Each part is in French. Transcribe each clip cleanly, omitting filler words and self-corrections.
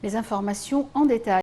Les informations en détail.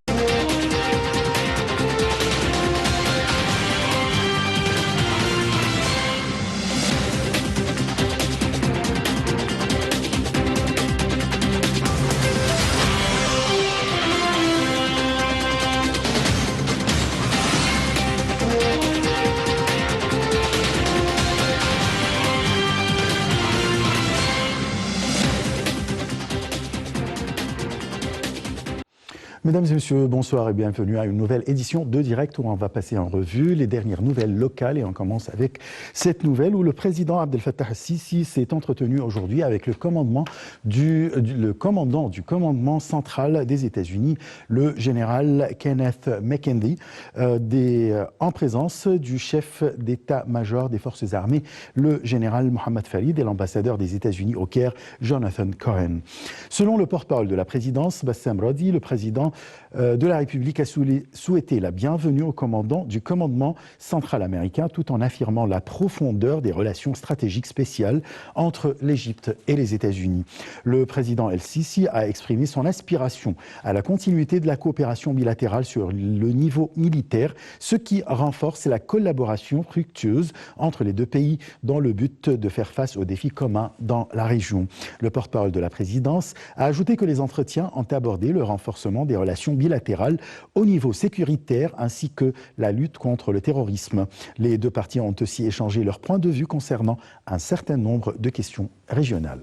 Mesdames et messieurs, bonsoir et bienvenue à une nouvelle édition de Direct où on va passer en revue les dernières nouvelles locales et on commence avec cette nouvelle où le président Abdel Fattah al-Sisi s'est entretenu aujourd'hui avec le commandant du commandement central des États-Unis, le général Kenneth McKenzie, en présence du chef d'état-major des forces armées, le général Mohammed Farid et l'ambassadeur des États-Unis au Caire, Jonathan Cohen. Selon le porte-parole de la présidence, Bassam Radi, le président de la République a souhaité la bienvenue au commandant du commandement central américain tout en affirmant la profondeur des relations stratégiques spéciales entre l'Égypte et les États-Unis. Le président El-Sisi a exprimé son aspiration à la continuité de la coopération bilatérale sur le niveau militaire, ce qui renforce la collaboration fructueuse entre les deux pays dans le but de faire face aux défis communs dans la région. Le porte-parole de la présidence a ajouté que les entretiens ont abordé le renforcement des relations bilatérales au niveau sécuritaire ainsi que la lutte contre le terrorisme. Les deux parties ont aussi échangé leurs points de vue concernant un certain nombre de questions régionales.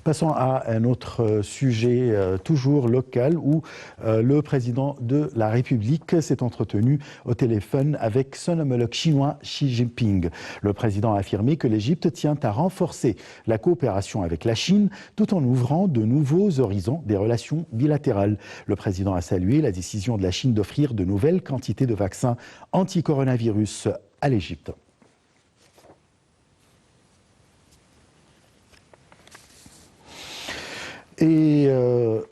Passons à un autre sujet toujours local où le président de la République s'est entretenu au téléphone avec son homologue chinois Xi Jinping. Le président a affirmé que l'Égypte tient à renforcer la coopération avec la Chine tout en ouvrant de nouveaux horizons des relations bilatérales. Le président a salué la décision de la Chine d'offrir de nouvelles quantités de vaccins anti-coronavirus à l'Égypte. Et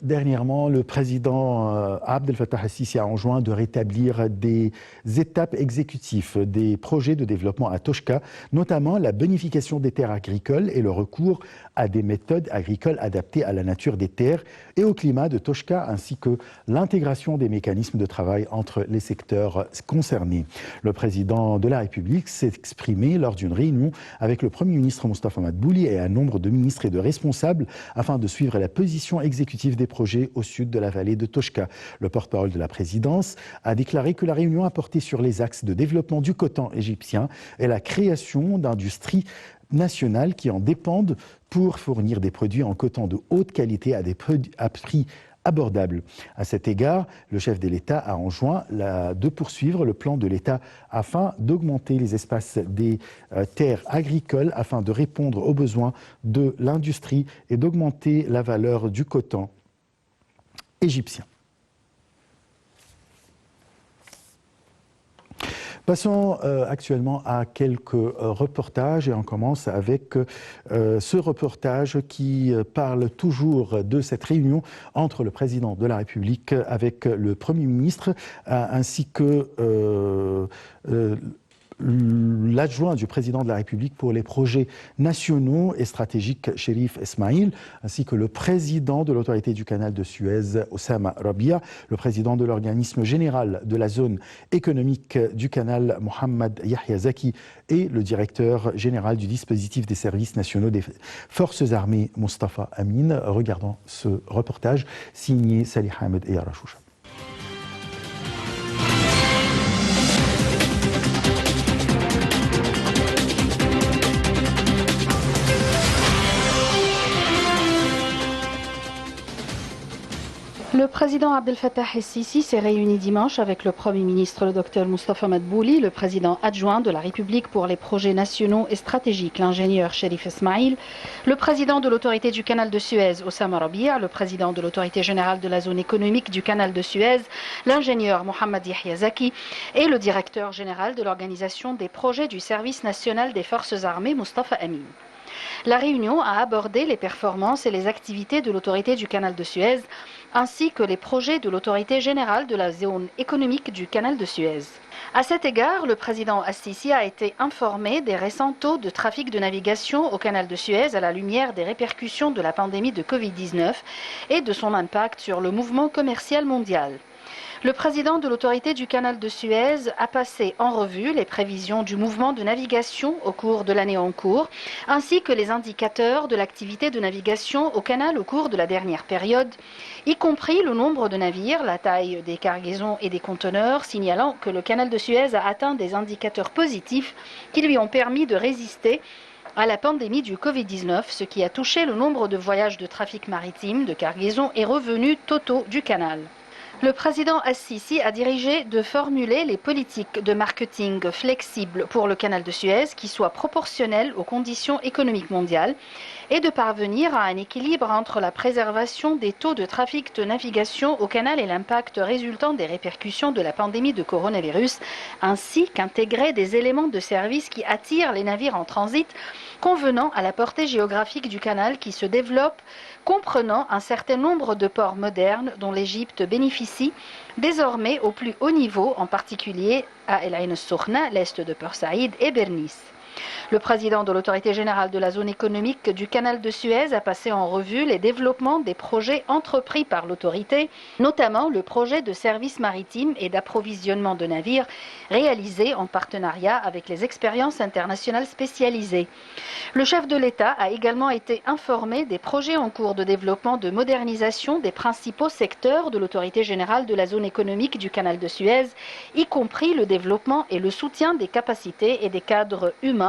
dernièrement, le président Abdel Fattah al-Sisi a enjoint de rétablir des étapes exécutives des projets de développement à Toshka, notamment la bonification des terres agricoles et le recours à des méthodes agricoles adaptées à la nature des terres et au climat de Toshka, ainsi que l'intégration des mécanismes de travail entre les secteurs concernés. Le président de la République s'est exprimé lors d'une réunion avec le Premier ministre Moustapha Madbouli et un nombre de ministres et de responsables afin de suivre la position exécutive des projets au sud de la vallée de Toshka. Le porte-parole de la présidence a déclaré que la réunion a porté sur les axes de développement du coton égyptien et la création d'industries nationales qui en dépendent pour fournir des produits en coton de haute qualité à prix abordables. À cet égard, le chef de l'État a enjoint de poursuivre le plan de l'État afin d'augmenter les espaces des terres agricoles afin de répondre aux besoins de l'industrie et d'augmenter la valeur du coton égyptien. Passons actuellement à quelques reportages et on commence avec ce reportage qui parle toujours de cette réunion entre le président de la République avec le Premier ministre ainsi que l'adjoint du président de la République pour les projets nationaux et stratégiques, Cherif Esmaïl, ainsi que le président de l'autorité du canal de Suez, Oussama Rabia, le président de l'organisme général de la zone économique du canal, Mohamed Yahya Zaki, et le directeur général du dispositif des services nationaux des forces armées, Mustafa Amin. Regardons ce reportage signé Salih Hamed et Arachoucha. Le président Abdel Fattah el-Sisi s'est réuni dimanche avec le Premier ministre, le Dr Moustapha Madbouli, le président adjoint de la République pour les projets nationaux et stratégiques, l'ingénieur Cherif Esmaïl, le président de l'autorité du canal de Suez, Oussama Rabia, le président de l'autorité générale de la zone économique du canal de Suez, l'ingénieur Mohamed Yahya Zaki, et le directeur général de l'organisation des projets du service national des forces armées, Mustafa Amin. La réunion a abordé les performances et les activités de l'autorité du canal de Suez, ainsi que les projets de l'autorité générale de la zone économique du canal de Suez. À cet égard, le président As-Sisi a été informé des récents taux de trafic de navigation au canal de Suez à la lumière des répercussions de la pandémie de Covid-19 et de son impact sur le mouvement commercial mondial. Le président de l'autorité du canal de Suez a passé en revue les prévisions du mouvement de navigation au cours de l'année en cours, ainsi que les indicateurs de l'activité de navigation au canal au cours de la dernière période, y compris le nombre de navires, la taille des cargaisons et des conteneurs, signalant que le canal de Suez a atteint des indicateurs positifs qui lui ont permis de résister à la pandémie du Covid-19, ce qui a touché le nombre de voyages de trafic maritime, de cargaisons et revenus totaux du canal. Le président As-Sisi a dirigé de formuler les politiques de marketing flexibles pour le canal de Suez qui soient proportionnelles aux conditions économiques mondiales et de parvenir à un équilibre entre la préservation des taux de trafic de navigation au canal et l'impact résultant des répercussions de la pandémie de coronavirus, ainsi qu'intégrer des éléments de service qui attirent les navires en transit convenant à la portée géographique du canal qui se développe, comprenant un certain nombre de ports modernes dont l'Égypte bénéficie désormais au plus haut niveau, en particulier à El Ain al-Soukhna, l'est de Port Saïd et Bernice. Le président de l'autorité générale de la zone économique du canal de Suez a passé en revue les développements des projets entrepris par l'autorité, notamment le projet de service maritime et d'approvisionnement de navires réalisé en partenariat avec les expériences internationales spécialisées. Le chef de l'État a également été informé des projets en cours de développement de modernisation des principaux secteurs de l'autorité générale de la zone économique du canal de Suez, y compris le développement et le soutien des capacités et des cadres humains,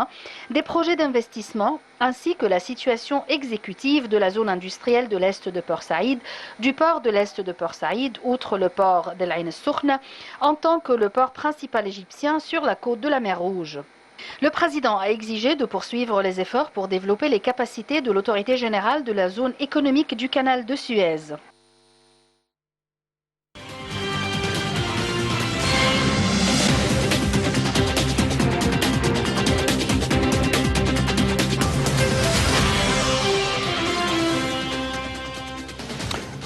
des projets d'investissement, ainsi que la situation exécutive de la zone industrielle de l'Est de Port Saïd, du port de l'Est de Port Saïd, outre le port d'El Ain al-Soukhna, en tant que le port principal égyptien sur la côte de la mer Rouge. Le président a exigé de poursuivre les efforts pour développer les capacités de l'autorité générale de la zone économique du canal de Suez.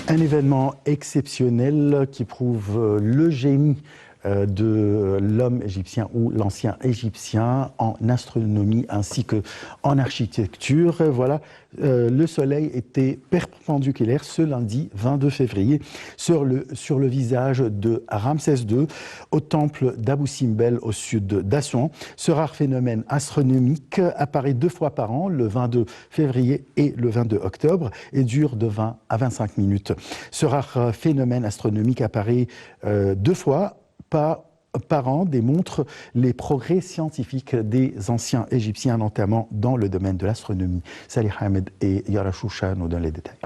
Un événement exceptionnel qui prouve le génie de l'homme égyptien ou l'ancien égyptien en astronomie ainsi qu'en architecture. Voilà, le soleil était perpendiculaire ce lundi 22 février sur le visage de Ramsès II au temple d'Abou Simbel au sud d'Assouan. Ce rare phénomène astronomique apparaît 2 fois par an, le 22 février et le 22 octobre, et dure de 20 à 25 minutes. Ce rare phénomène astronomique apparaît 2 fois par an, démontre les progrès scientifiques des anciens Égyptiens, notamment dans le domaine de l'astronomie. Salih Ahmed et Yara Choucha nous donnent les détails.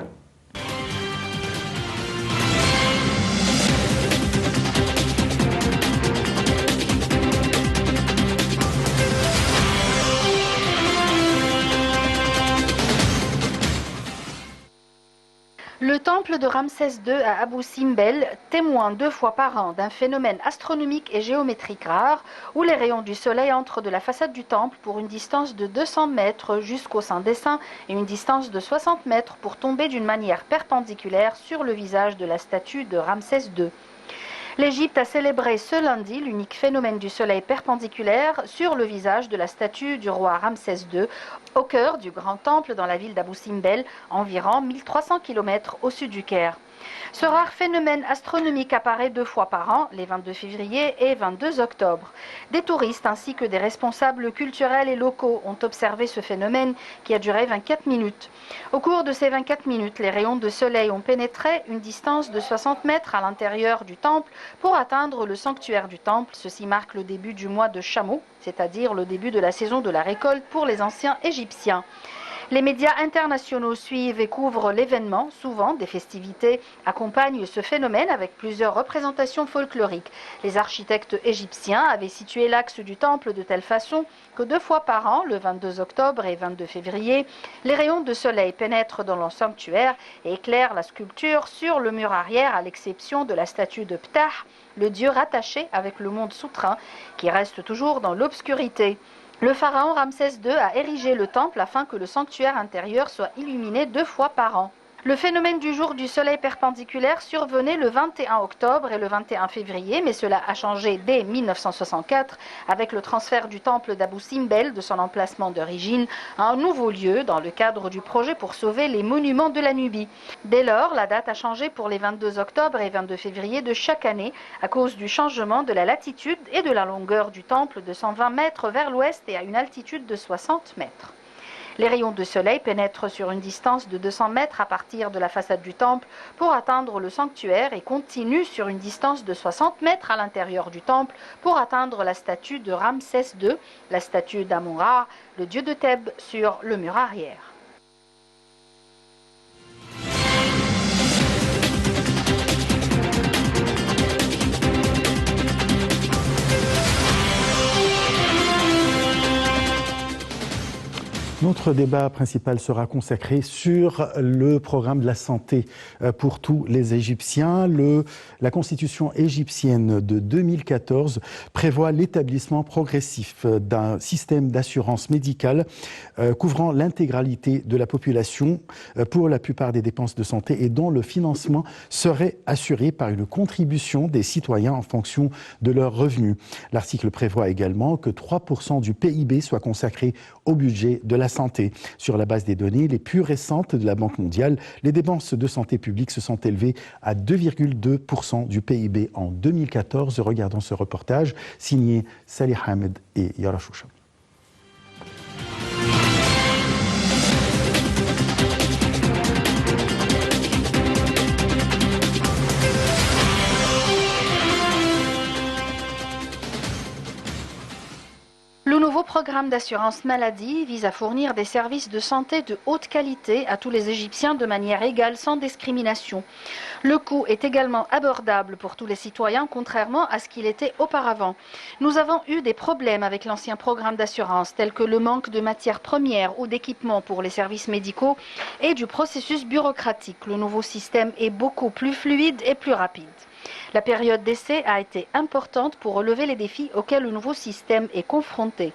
Le temple de Ramsès II à Abou Simbel témoin 2 fois par an d'un phénomène astronomique et géométrique rare où les rayons du soleil entrent de la façade du temple pour une distance de 200 mètres jusqu'au Saint des Saints et une distance de 60 mètres pour tomber d'une manière perpendiculaire sur le visage de la statue de Ramsès II. L'Égypte a célébré ce lundi l'unique phénomène du soleil perpendiculaire sur le visage de la statue du roi Ramsès II au cœur du grand temple dans la ville d'Abou Simbel, environ 1300 km au sud du Caire. Ce rare phénomène astronomique apparaît 2 fois par an, les 22 février et 22 octobre. Des touristes ainsi que des responsables culturels et locaux ont observé ce phénomène qui a duré 24 minutes. Au cours de ces 24 minutes, les rayons de soleil ont pénétré une distance de 60 mètres à l'intérieur du temple pour atteindre le sanctuaire du temple. Ceci marque le début du mois de Chameau, c'est-à-dire le début de la saison de la récolte pour les anciens Égyptiens. Les médias internationaux suivent et couvrent l'événement. Souvent, des festivités accompagnent ce phénomène avec plusieurs représentations folkloriques. Les architectes égyptiens avaient situé l'axe du temple de telle façon que 2 fois par an, le 22 octobre et 22 février, les rayons de soleil pénètrent dans le sanctuaire et éclairent la sculpture sur le mur arrière, à l'exception de la statue de Ptah, le dieu rattaché avec le monde souterrain qui reste toujours dans l'obscurité. Le pharaon Ramsès II a érigé le temple afin que le sanctuaire intérieur soit illuminé 2 fois par an. Le phénomène du jour du soleil perpendiculaire survenait le 21 octobre et le 21 février, mais cela a changé dès 1964 avec le transfert du temple d'Abou Simbel de son emplacement d'origine à un nouveau lieu dans le cadre du projet pour sauver les monuments de la Nubie. Dès lors, la date a changé pour les 22 octobre et 22 février de chaque année à cause du changement de la latitude et de la longueur du temple de 120 mètres vers l'ouest et à une altitude de 60 mètres. Les rayons de soleil pénètrent sur une distance de 200 mètres à partir de la façade du temple pour atteindre le sanctuaire et continuent sur une distance de 60 mètres à l'intérieur du temple pour atteindre la statue de Ramsès II, la statue d'Amon-Ra, le dieu de Thèbes, sur le mur arrière. Notre débat principal sera consacré sur le programme de la santé pour tous les Égyptiens. La constitution égyptienne de 2014 prévoit l'établissement progressif d'un système d'assurance médicale couvrant l'intégralité de la population pour la plupart des dépenses de santé et dont le financement serait assuré par une contribution des citoyens en fonction de leurs revenus. L'article prévoit également que 3% du PIB soit consacré au budget de la santé. Sur la base des données les plus récentes de la Banque mondiale, les dépenses de santé publique se sont élevées à 2,2% du PIB en 2014. Regardons ce reportage signé Salih Hamed et Yara Choucha. Le nouveau programme d'assurance maladie vise à fournir des services de santé de haute qualité à tous les Égyptiens de manière égale, sans discrimination. Le coût est également abordable pour tous les citoyens, contrairement à ce qu'il était auparavant. Nous avons eu des problèmes avec l'ancien programme d'assurance, tels que le manque de matières premières ou d'équipements pour les services médicaux et du processus bureaucratique. Le nouveau système est beaucoup plus fluide et plus rapide. La période d'essai a été importante pour relever les défis auxquels le nouveau système est confronté.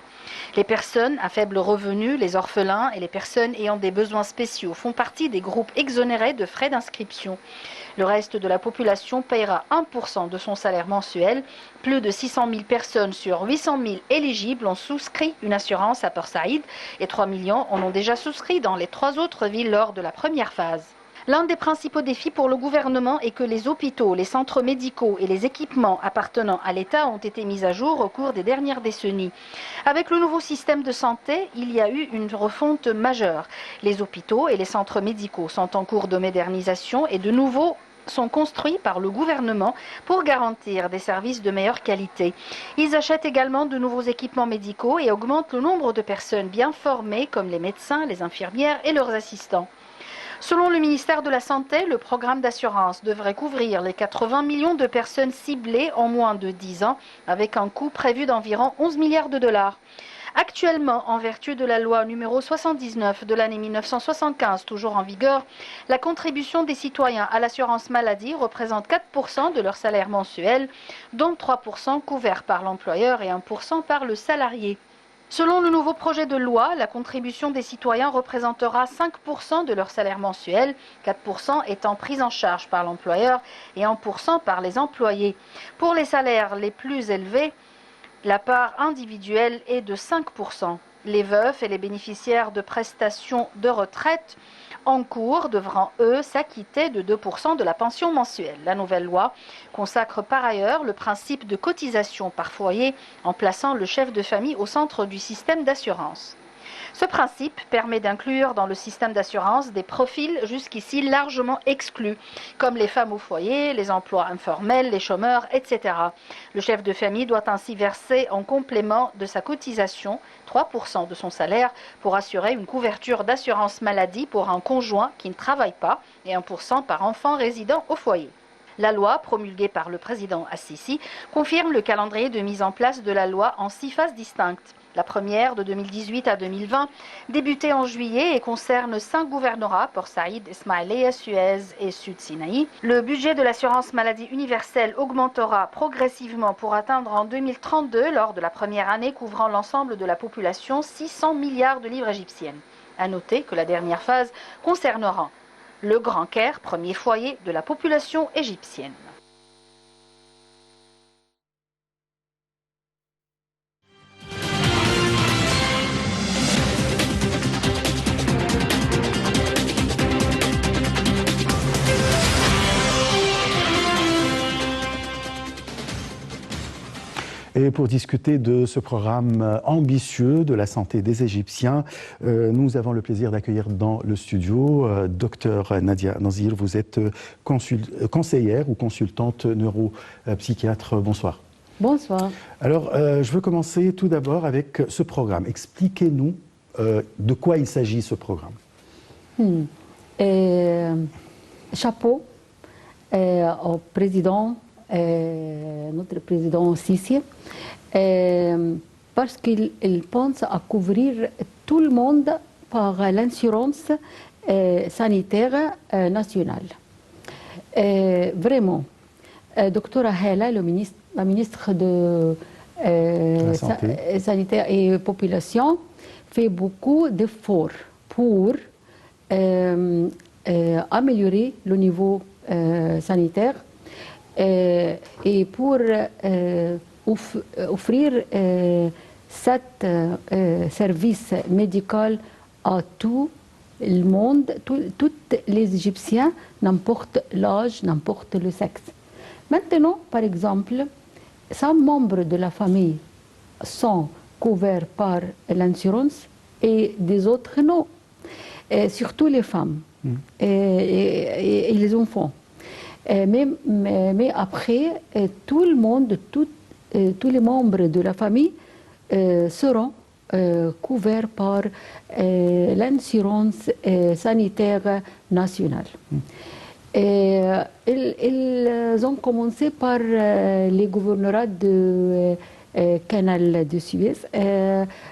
Les personnes à faible revenu, les orphelins et les personnes ayant des besoins spéciaux font partie des groupes exonérés de frais d'inscription. Le reste de la population paiera 1% de son salaire mensuel. Plus de 600 000 personnes sur 800 000 éligibles ont souscrit une assurance à Port Saïd et 3 millions en ont déjà souscrit dans les 3 autres villes lors de la première phase. L'un des principaux défis pour le gouvernement est que les hôpitaux, les centres médicaux et les équipements appartenant à l'État ont été mis à jour au cours des dernières décennies. Avec le nouveau système de santé, il y a eu une refonte majeure. Les hôpitaux et les centres médicaux sont en cours de modernisation et de nouveaux sont construits par le gouvernement pour garantir des services de meilleure qualité. Ils achètent également de nouveaux équipements médicaux et augmentent le nombre de personnes bien formées comme les médecins, les infirmières et leurs assistants. Selon le ministère de la Santé, le programme d'assurance devrait couvrir les 80 millions de personnes ciblées en moins de 10 ans, avec un coût prévu d'environ 11 milliards de dollars. Actuellement, en vertu de la loi numéro 79 de l'année 1975, toujours en vigueur, la contribution des citoyens à l'assurance maladie représente 4% de leur salaire mensuel, dont 3% couverts par l'employeur et 1% par le salarié. Selon le nouveau projet de loi, la contribution des citoyens représentera 5% de leur salaire mensuel, 4% étant pris en charge par l'employeur et 1% par les employés. Pour les salaires les plus élevés, la part individuelle est de 5%. Les veufs et les bénéficiaires de prestations de retraite en cours devront, eux, s'acquitter de 2% de la pension mensuelle. La nouvelle loi consacre par ailleurs le principe de cotisation par foyer en plaçant le chef de famille au centre du système d'assurance. Ce principe permet d'inclure dans le système d'assurance des profils jusqu'ici largement exclus, comme les femmes au foyer, les emplois informels, les chômeurs, etc. Le chef de famille doit ainsi verser en complément de sa cotisation 3% de son salaire pour assurer une couverture d'assurance maladie pour un conjoint qui ne travaille pas et 1% par enfant résidant au foyer. La loi, promulguée par le président Assisi, confirme le calendrier de mise en place de la loi en 6 phases distinctes. La première, de 2018 à 2020, débutait en juillet et concerne 5 gouvernorats, Port Saïd, Ismaïlia, Suez et Sud Sinaï. Le budget de l'assurance maladie universelle augmentera progressivement pour atteindre en 2032, lors de la première année couvrant l'ensemble de la population, 600 milliards de livres égyptiennes. À noter que la dernière phase concernera le Grand Caire, premier foyer de la population égyptienne. Et pour discuter de ce programme ambitieux de la santé des Égyptiens, nous avons le plaisir d'accueillir dans le studio Dr Nadia Nazir. Vous êtes conseillère ou consultante neuropsychiatre. Bonsoir. Bonsoir. Alors, je veux commencer tout d'abord avec ce programme. Expliquez-nous de quoi il s'agit, ce programme. Chapeau au président, notre président Sissi, parce qu'il pense à couvrir tout le monde par l'assurance sanitaire nationale. Vraiment, Dr Hala, la ministre de Sanitaire et Population, fait beaucoup d'efforts pour améliorer le niveau sanitaire et pour offrir ce service médical à tout le monde, tous les Égyptiens, n'importe l'âge, n'importe le sexe. Maintenant, par exemple, 100 membres de la famille sont couverts par l'assurance et des autres non, et surtout les femmes et les enfants. Mais après, tout le monde, tous les membres de la famille seront couverts par l'assurance sanitaire nationale. Ils ont commencé par les gouvernorats de Canal de Suez,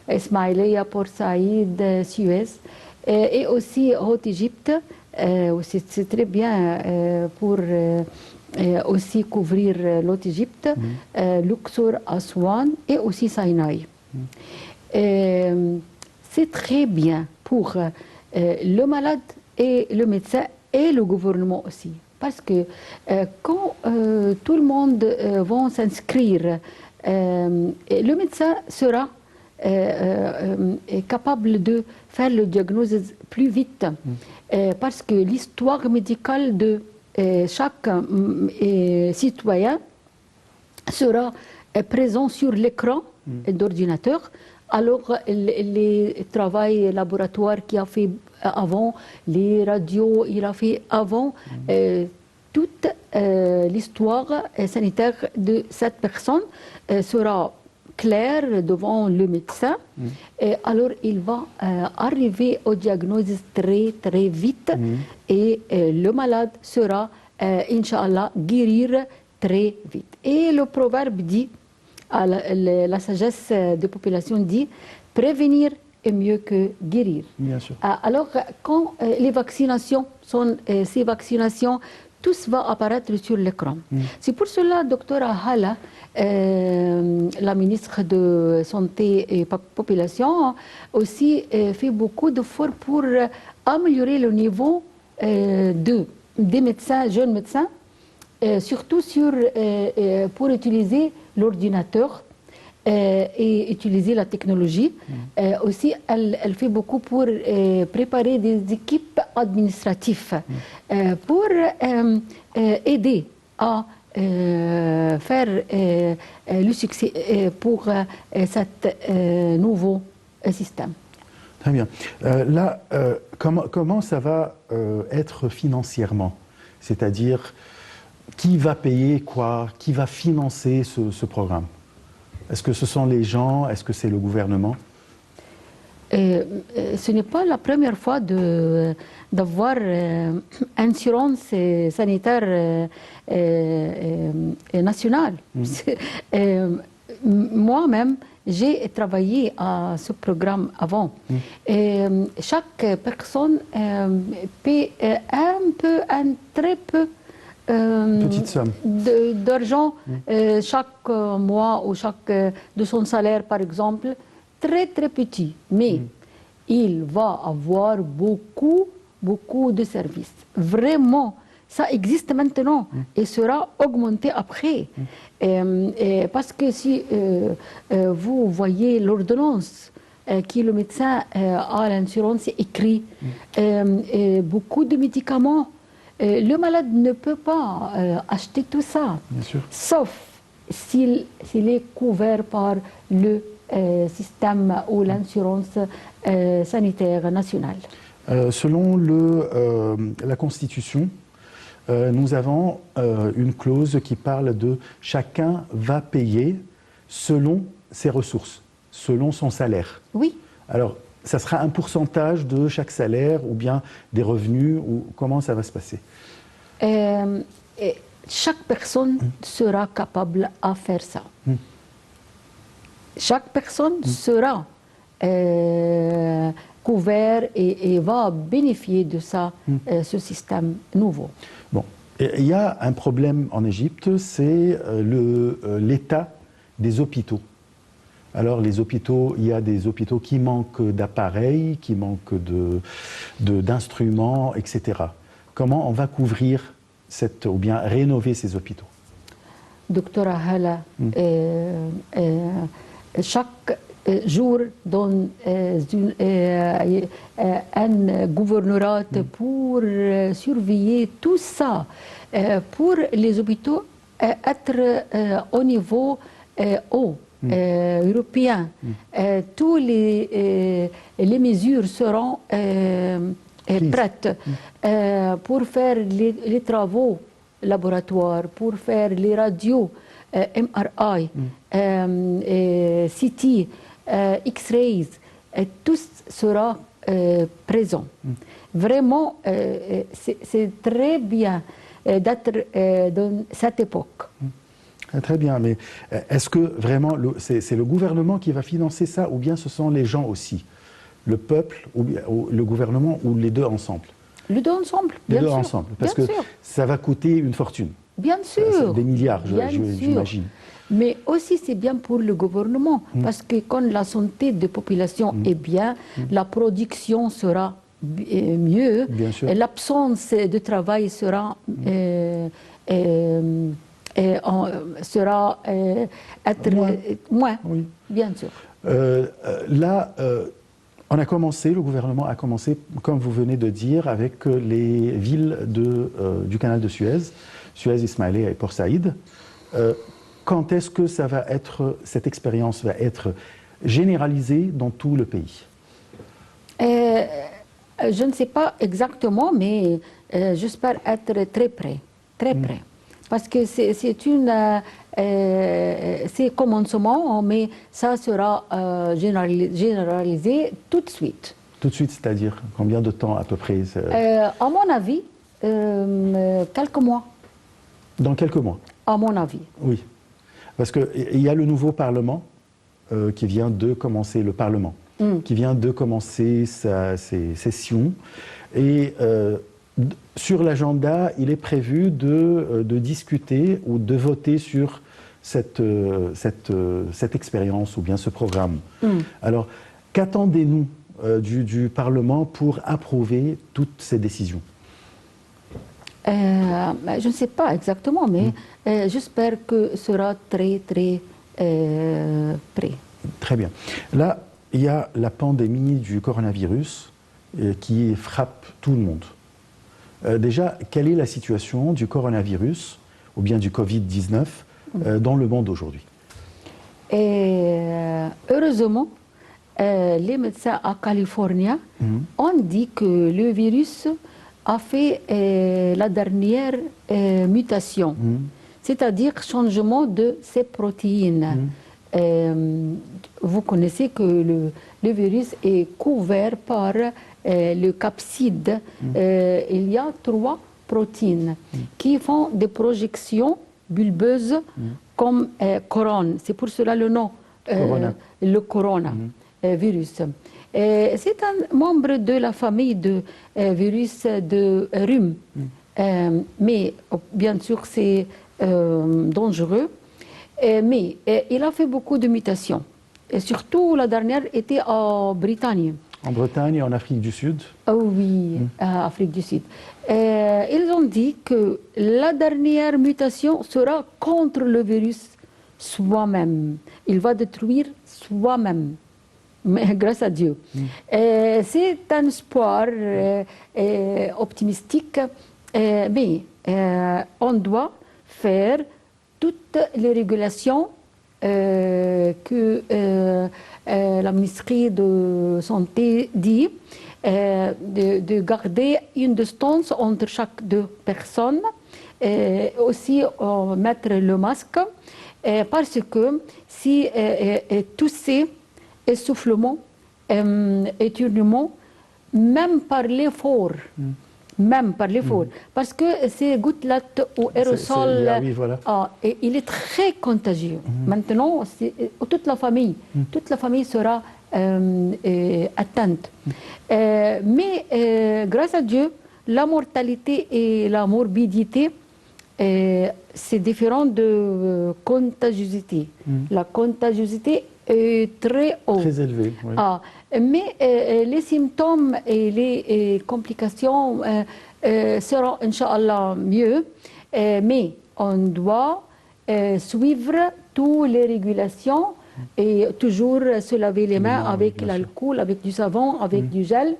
Ismaïlia, Port Saïd, Suez, et aussi Haute-Égypte. C'est très bien pour aussi couvrir l'Haute-Égypte, Luxor, Aswan et aussi Sinaï. C'est très bien pour le malade et le médecin et le gouvernement aussi. Parce que quand tout le monde va s'inscrire, le médecin sera capable de faire le diagnostic plus vite. Parce que l'histoire médicale de chaque citoyen sera présent sur l'écran d'ordinateur. Alors, les travaux laboratoires qu'il a fait avant, les radios qu'il a fait avant, toute l'histoire sanitaire de cette personne sera claire devant le médecin. Et alors, il va arriver au diagnostic très, très vite et le malade sera, Inch'Allah, guérir très vite. Et le proverbe dit, la sagesse de population dit, prévenir est mieux que guérir. Bien sûr. Alors, quand les vaccinations sont ces vaccinations, tout va apparaître sur l'écran. C'est pour cela, Dr Hala, la ministre de Santé et Population, aussi fait beaucoup d'efforts pour améliorer le niveau des médecins, jeunes médecins, surtout pour utiliser l'ordinateur et utiliser la technologie. Aussi, elle fait beaucoup pour préparer des équipes administratives pour aider à faire le succès pour ce nouveau système. Très bien. Là, comment ça va être financièrement? C'est-à-dire, qui va payer quoi? Qui va financer ce programme? Est-ce que ce sont les gens? Est-ce que c'est le gouvernement? Ce n'est pas la première fois d'avoir une assurance sanitaire nationale. Moi-même, j'ai travaillé à ce programme avant. Et, chaque personne paie un très peu Petite somme. d'argent chaque mois ou de son salaire, par exemple, très très petit. Mais il va avoir beaucoup de services. Vraiment, ça existe maintenant et sera augmenté après. Parce que si vous voyez l'ordonnance que le médecin à l'assurance écrit, beaucoup de médicaments, le malade ne peut pas acheter tout ça, Bien sûr. sauf s'il est couvert par le système ou l'assurance sanitaire nationale. Selon la Constitution, nous avons une clause qui parle de chacun va payer selon ses ressources, selon son salaire. Oui. Alors, ça sera un pourcentage de chaque salaire ou bien des revenus ou comment ça va se passer? Chaque personne sera capable à faire ça. Chaque personne sera couvert et va bénéficier de ça, ce système nouveau. Bon, et il y a un problème en Égypte, c'est l'état des hôpitaux. Alors les hôpitaux, il y a des hôpitaux qui manquent d'appareils, qui manquent d'instruments, etc. Comment on va couvrir ou bien rénover ces hôpitaux? Docteur Hala, chaque jour donne un gouvernorat pour surveiller tout ça, pour les hôpitaux être au niveau haut. Européen. Toutes les mesures seront prêtes pour faire les travaux laboratoires, pour faire les radios, MRI, CT, X-rays, tout sera présent. Vraiment, c'est très bien d'être dans cette époque. Très bien, mais est-ce que vraiment c'est le gouvernement qui va financer ça ou bien ce sont les gens aussi? Le peuple ou le gouvernement ou les deux ensemble? Les deux ensemble, bien sûr. Les deux ensemble, parce que ça va coûter une fortune. Bien sûr. Des milliards, j'imagine. Mais aussi c'est bien pour le gouvernement, parce que quand la santé des populations est bien, la production sera mieux, l'absence de travail sera... moins, oui. Bien sûr. Là, le gouvernement a commencé, comme vous venez de dire, avec les villes du canal de Suez, Ismaïlia et Port Saïd. Quand est-ce que cette expérience va être généralisée dans tout le pays? Je ne sais pas exactement, mais j'espère être très près. Très près. Parce que c'est commencement, mais ça sera généralisé tout de suite. Tout de suite, c'est-à-dire combien de temps à peu près? À mon avis, quelques mois. Dans quelques mois? À mon avis. Oui. Parce qu'il y a le nouveau Parlement qui vient de commencer, qui vient de commencer ses sessions. Et sur l'agenda, il est prévu de discuter ou de voter sur cette expérience ou bien ce programme. Alors, qu'attendez-nous du Parlement pour approuver toutes ces décisions? Je ne sais pas exactement, mais j'espère que ce sera très, très prêt. Très bien. Là, il y a la pandémie du coronavirus qui frappe tout le monde. Déjà, quelle est la situation du coronavirus ou bien du Covid-19 dans le monde aujourd'hui? Heureusement, les médecins à Californie ont dit que le virus a fait la dernière mutation, c'est-à-dire changement de ses protéines. Vous connaissez que le virus est couvert par le capside. Il y a 3 protéines qui font des projections bulbeuses comme couronne. C'est pour cela le nom le corona virus. C'est un membre de la famille de virus de rhume, mais bien sûr c'est dangereux. Mais il a fait beaucoup de mutations. Et surtout, la dernière était en Bretagne. En Bretagne et en Afrique du Sud. Oh oui, en Afrique du Sud. Ils ont dit que la dernière mutation sera contre le virus soi-même. Il va détruire soi-même. Mais grâce à Dieu. C'est un espoir optimistique, mais on doit faire toutes les régulations que la ministère de Santé dit, de garder une distance entre chaque deux personnes, aussi mettre le masque, parce que si tousser, essoufflement, éternuement, même parler fort. Même par l'effort. Parce que ces gouttelettes ou aérosols, et il est très contagieux. Maintenant, toute la famille sera atteinte. Mais grâce à Dieu, la mortalité et la morbidité, c'est différent de contagiosité. La contagiosité est très haute. Très élevée. Oui. Mais les symptômes et les complications seront, Inch'Allah, mieux. Mais on doit suivre toutes les régulations et toujours se laver les mains avec l'alcool, avec du savon, avec du gel,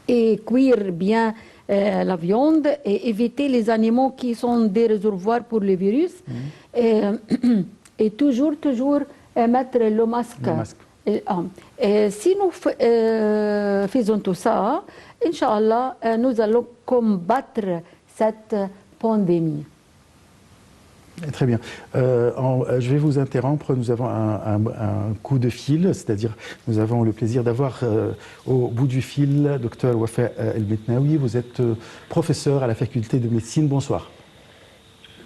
et cuire bien la viande et éviter les animaux qui sont des réservoirs pour le virus. Et toujours mettre le masque. Si nous faisons tout ça, Inch'Allah, nous allons combattre cette pandémie. Très bien. Je vais vous interrompre. Nous avons un coup de fil, c'est-à-dire nous avons le plaisir d'avoir au bout du fil Dr Wafa El Betnaoui. Vous êtes professeur à la faculté de médecine. Bonsoir.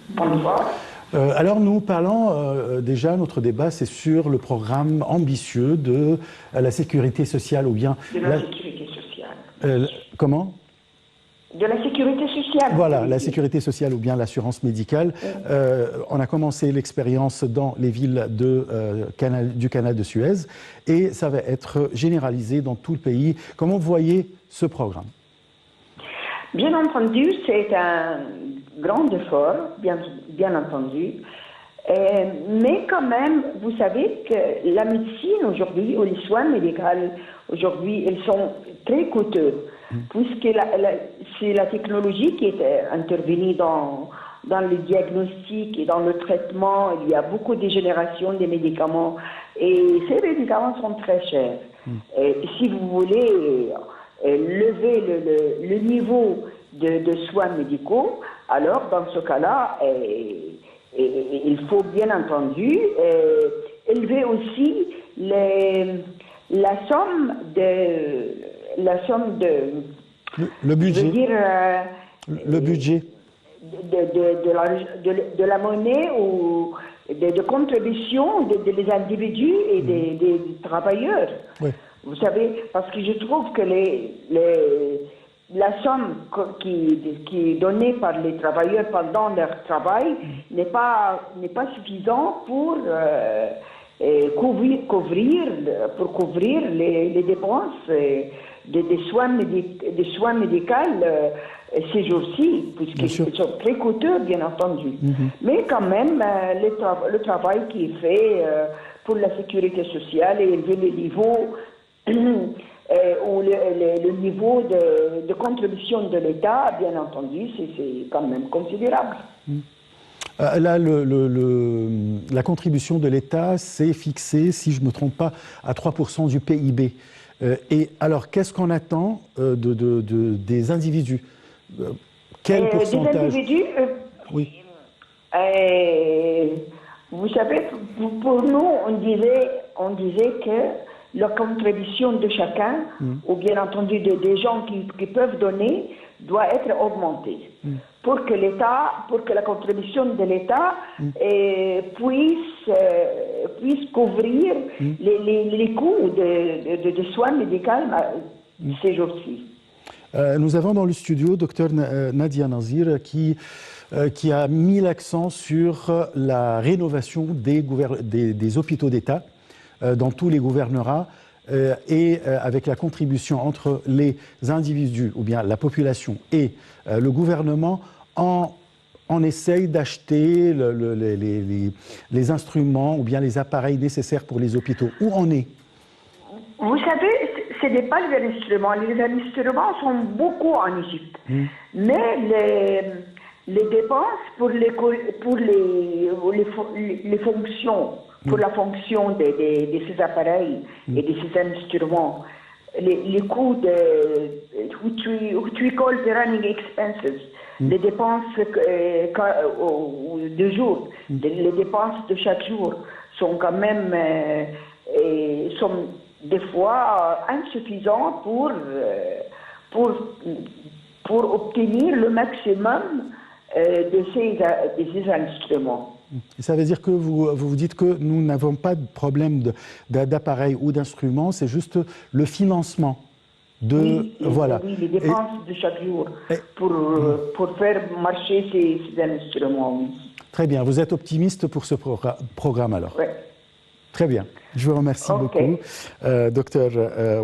Bonsoir. Alors nous parlons déjà, notre débat c'est sur le programme ambitieux de la sécurité sociale ou bien... De la sécurité sociale. Comment ? De la sécurité sociale. Voilà, la sécurité sociale ou bien l'assurance médicale. On a commencé l'expérience dans les villes du canal de Suez et ça va être généralisé dans tout le pays. Comment vous voyez ce programme ? Bien entendu, c'est un grand effort, bien entendu. Mais quand même, vous savez que la médecine aujourd'hui, ou les soins médicaux aujourd'hui, ils sont très coûteux, puisque c'est la technologie qui est intervenue dans le diagnostic et dans le traitement. Il y a beaucoup de générations des médicaments et ces médicaments sont très chers. Et si vous voulez lever le niveau de soins médicaux, alors dans ce cas-là, il faut bien entendu élever aussi la somme de le budget. Je veux dire, le budget de la monnaie ou de contribution des individus et des travailleurs. Oui. Vous savez, parce que je trouve que la somme qui est donnée par les travailleurs pendant leur travail n'est pas suffisante pour couvrir les dépenses des soins médicaux ces jours-ci, puisqu'ils sont très coûteux, bien entendu. Mais quand même, le travail qui est fait pour la sécurité sociale et élever le niveau ou le niveau de contribution de l'État, bien entendu, c'est quand même considérable. Là, la contribution de l'État s'est fixée, si je ne me trompe pas, à 3% du PIB. Et alors, qu'est-ce qu'on attend des individus ? Quel pourcentage ? Des individus, oui. Vous savez, pour nous, on disait que la contribution de chacun, ou bien entendu des gens qui peuvent donner, doit être augmentée pour que la contribution de l'État puisse couvrir les coûts de soins médicaux ces jours-ci. Nous avons dans le studio Dr Nadia Nazir qui a mis l'accent sur la rénovation des hôpitaux d'État dans tous les gouvernorats et avec la contribution entre les individus ou bien la population et le gouvernement, on essaye d'acheter les instruments ou bien les appareils nécessaires pour les hôpitaux. Où on est? Vous savez, ce n'est pas les instruments. Les instruments sont beaucoup en Égypte. Mais les dépenses pour les fonctions, pour la fonction de ces appareils et de ces instruments, les coûts we call the running expenses, les dépenses de jour, les dépenses de chaque jour sont quand même sont des fois insuffisantes pour obtenir le maximum de ces instruments. Ça veut dire que vous dites que nous n'avons pas de problème d'appareil ou d'instruments, c'est juste le financement oui, les dépenses de chaque jour pour faire marcher ces instruments. Oui. Très bien, vous êtes optimiste pour ce programme alors? Oui. Très bien, je vous remercie beaucoup. Docteur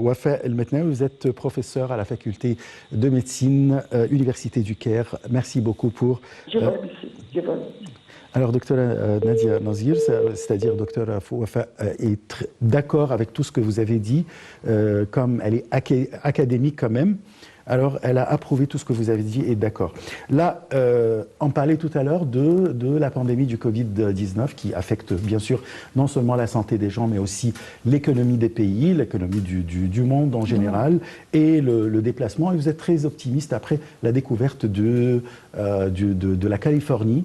Wafa El-Metnaoui, vous êtes professeur à la faculté de médecine, Université du Caire. Merci beaucoup pour... Je vous remercie. Alors, docteur Nadia Nazir, c'est-à-dire docteur Wafa, est d'accord avec tout ce que vous avez dit, comme elle est académique quand même. Alors, elle a approuvé tout ce que vous avez dit et est d'accord. Là, on parlait tout à l'heure de la pandémie du Covid-19 qui affecte bien sûr non seulement la santé des gens, mais aussi l'économie des pays, l'économie du monde en général et le déplacement. Et vous êtes très optimiste après la découverte de la Californie,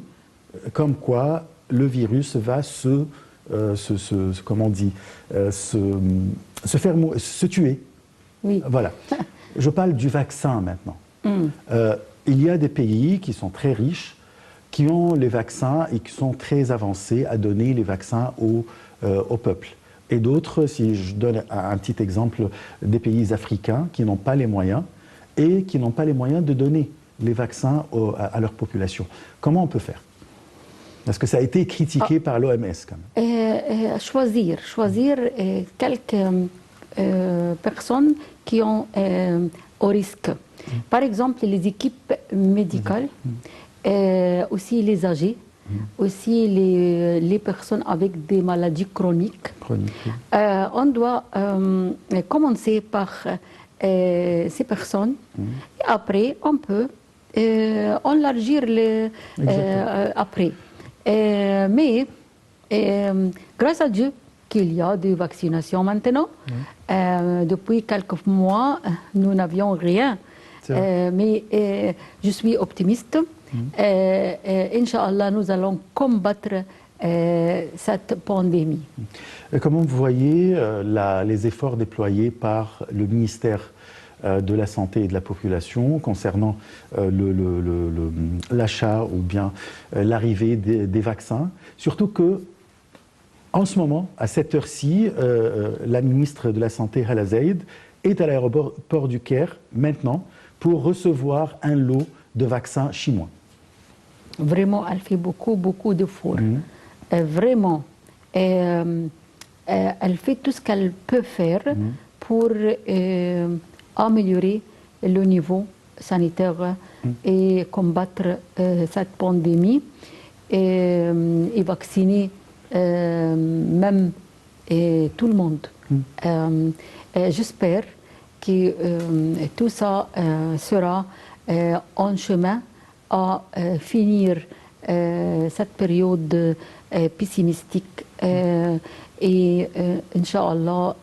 comme quoi le virus va se tuer. Oui. Voilà. Je parle du vaccin maintenant. Il y a des pays qui sont très riches, qui ont les vaccins et qui sont très avancés à donner les vaccins au peuple. Et d'autres, si je donne un petit exemple, des pays africains qui n'ont pas les moyens et qui n'ont pas les moyens de donner les vaccins à leur population. Comment on peut faire? Parce que ça a été critiqué par l'OMS quand même. Choisir quelques personnes qui ont au risque. Par exemple, les équipes médicales, aussi les âgés, aussi les personnes avec des maladies chroniques. On doit commencer par ces personnes et après on peut élargir après. Mais grâce à Dieu qu'il y a des vaccinations maintenant. Depuis quelques mois, nous n'avions rien. Mais je suis optimiste. Inch'Allah, nous allons combattre cette pandémie. Comment vous voyez les efforts déployés par le ministère de la Santé et de la Population concernant l'achat ou bien l'arrivée des vaccins? Surtout que, en ce moment, à cette heure-ci, la ministre de la Santé, Hala Zaïd, est à l'aéroport du Caire, maintenant, pour recevoir un lot de vaccins chinois. Vraiment, elle fait beaucoup d'efforts. Vraiment. Elle fait tout ce qu'elle peut faire pour améliorer le niveau sanitaire et combattre cette pandémie et vacciner même tout le monde. J'espère que tout ça sera en chemin à finir cette période pessimistique et Inch'Allah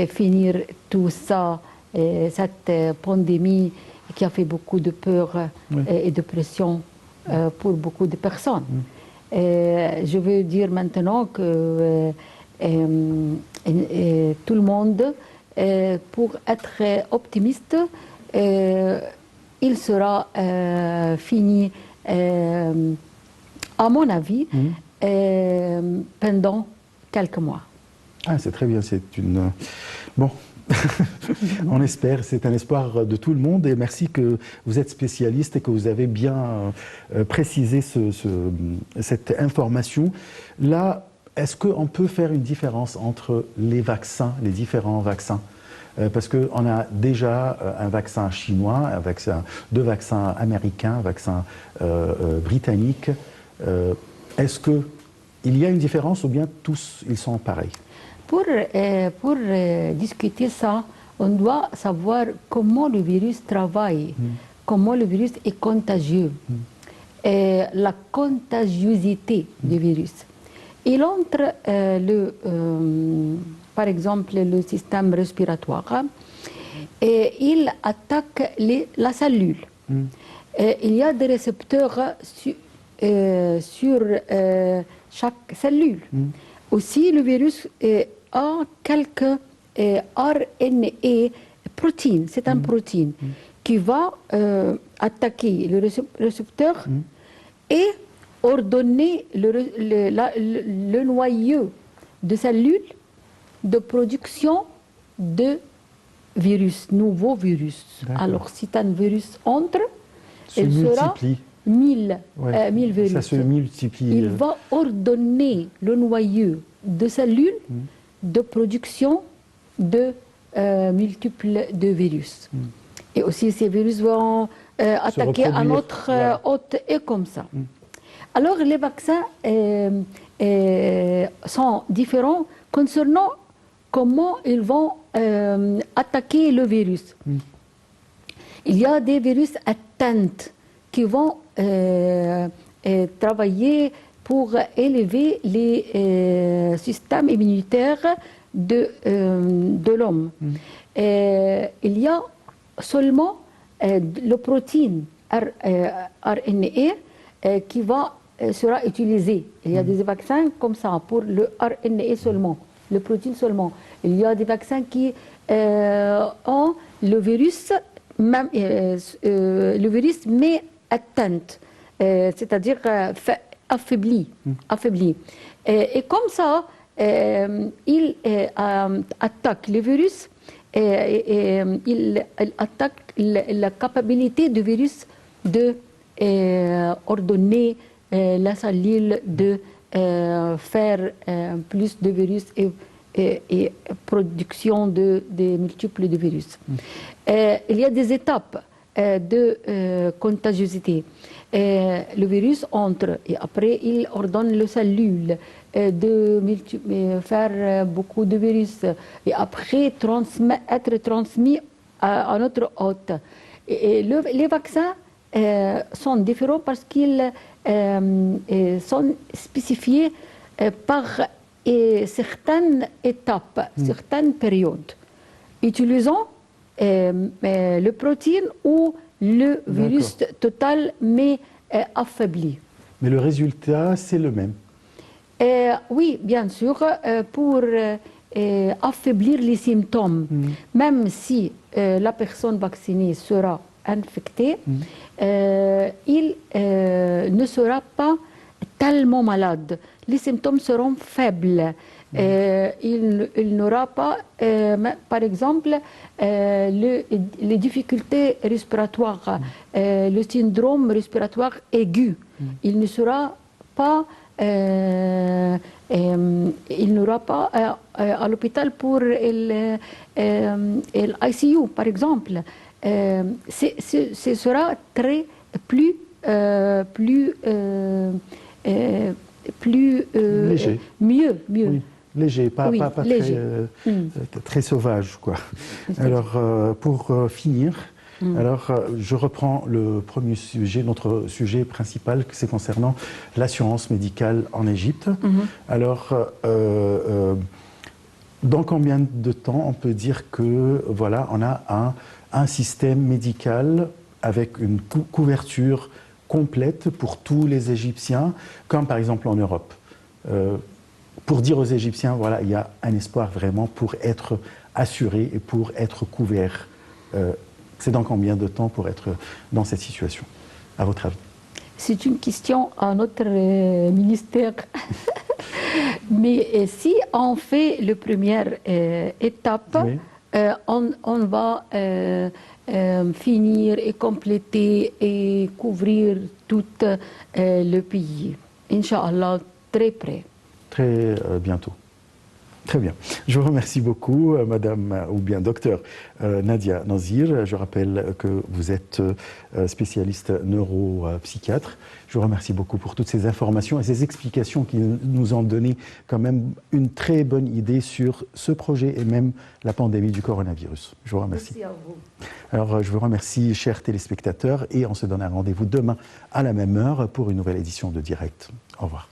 finir tout ça, cette pandémie qui a fait beaucoup de peur et de pression pour beaucoup de personnes. Je veux dire maintenant que tout le monde, pour être optimiste, il sera fini, à mon avis, pendant quelques mois. Ah, c'est très bien, c'est une... Bon, on espère, c'est un espoir de tout le monde et merci que vous êtes spécialiste et que vous avez bien précisé cette information. Là, est-ce qu'on peut faire une différence entre les vaccins, les différents vaccins? Parce qu'on a déjà un vaccin chinois, deux vaccins américains, un vaccin britannique. Est-ce qu'il y a une différence ou bien tous ils sont pareils? Pour discuter ça, on doit savoir comment le virus travaille, comment le virus est contagieux, la contagiosité du virus. Il entre, par exemple, le système respiratoire et il attaque la cellule. Il y a des récepteurs sur chaque cellule. Aussi, le virus a quelques RNA protéines. C'est une protéine qui va attaquer le récepteur et ordonner le noyau de cellules de production de virus, nouveaux virus. Alors, si un virus entre, il sera 1000 virus. Ça se multiplie. Il va ordonner le noyau de cellules de production de multiples de virus. Et aussi, ces virus vont attaquer un autre hôte et comme ça. Alors, les vaccins sont différents concernant comment ils vont attaquer le virus. Il y a des virus atteints qui vont travailler pour élever les systèmes immunitaires de l'homme. Il y a seulement le protéine RNA qui sera utilisé. Il y a des vaccins comme ça pour le RNA seulement, le protéine seulement. Il y a des vaccins qui ont le virus, même, le virus mais atteint, c'est-à-dire affaibli. Et comme ça, il attaque le virus, il attaque la capacité du virus de ordonner la cellule de faire plus de virus et production de multiples de virus. Il y a des étapes de contagiosité. Le virus entre et après il ordonne les cellules de faire beaucoup de virus et après être transmis à notre hôte. Et les vaccins sont différents parce qu'ils sont spécifiés par certaines étapes, certaines périodes, utilisant le protéine ou le virus total mais affaibli. Mais le résultat, c'est le même. Oui, bien sûr, pour affaiblir les symptômes, même si la personne vaccinée sera infectée, il ne sera pas tellement malade. Les symptômes seront faibles. Il n'aura pas, par exemple, les difficultés respiratoires, le syndrome respiratoire aigu. Il ne sera pas, il n'aura pas à l'hôpital pour l'ICU, par exemple. Ce sera plus léger. Mieux. Oui. Léger, pas léger. Très sauvage, quoi. Alors, pour finir, alors, je reprends le premier sujet, notre sujet principal, c'est concernant l'assurance médicale en Égypte. Alors, dans combien de temps on peut dire que, voilà, on a un système médical avec une couverture complète pour tous les Égyptiens, comme par exemple en Europe. Pour dire aux Égyptiens, voilà, il y a un espoir vraiment pour être assuré et pour être couvert. C'est dans combien de temps pour être dans cette situation, à votre avis? C'est une question à notre ministère. Mais si on fait la première étape, Oui. on va finir et compléter et couvrir tout le pays. Inch'Allah, très près. Très bientôt. Très bien. Je vous remercie beaucoup, Madame, ou bien Docteur Nadia Nazir. Je rappelle que vous êtes spécialiste neuropsychiatre. Je vous remercie beaucoup pour toutes ces informations et ces explications qui nous ont donné quand même une très bonne idée sur ce projet et même la pandémie du coronavirus. Je vous remercie. Merci à vous. Alors, je vous remercie, chers téléspectateurs, et on se donne un rendez-vous demain à la même heure pour une nouvelle édition de Direct. Au revoir.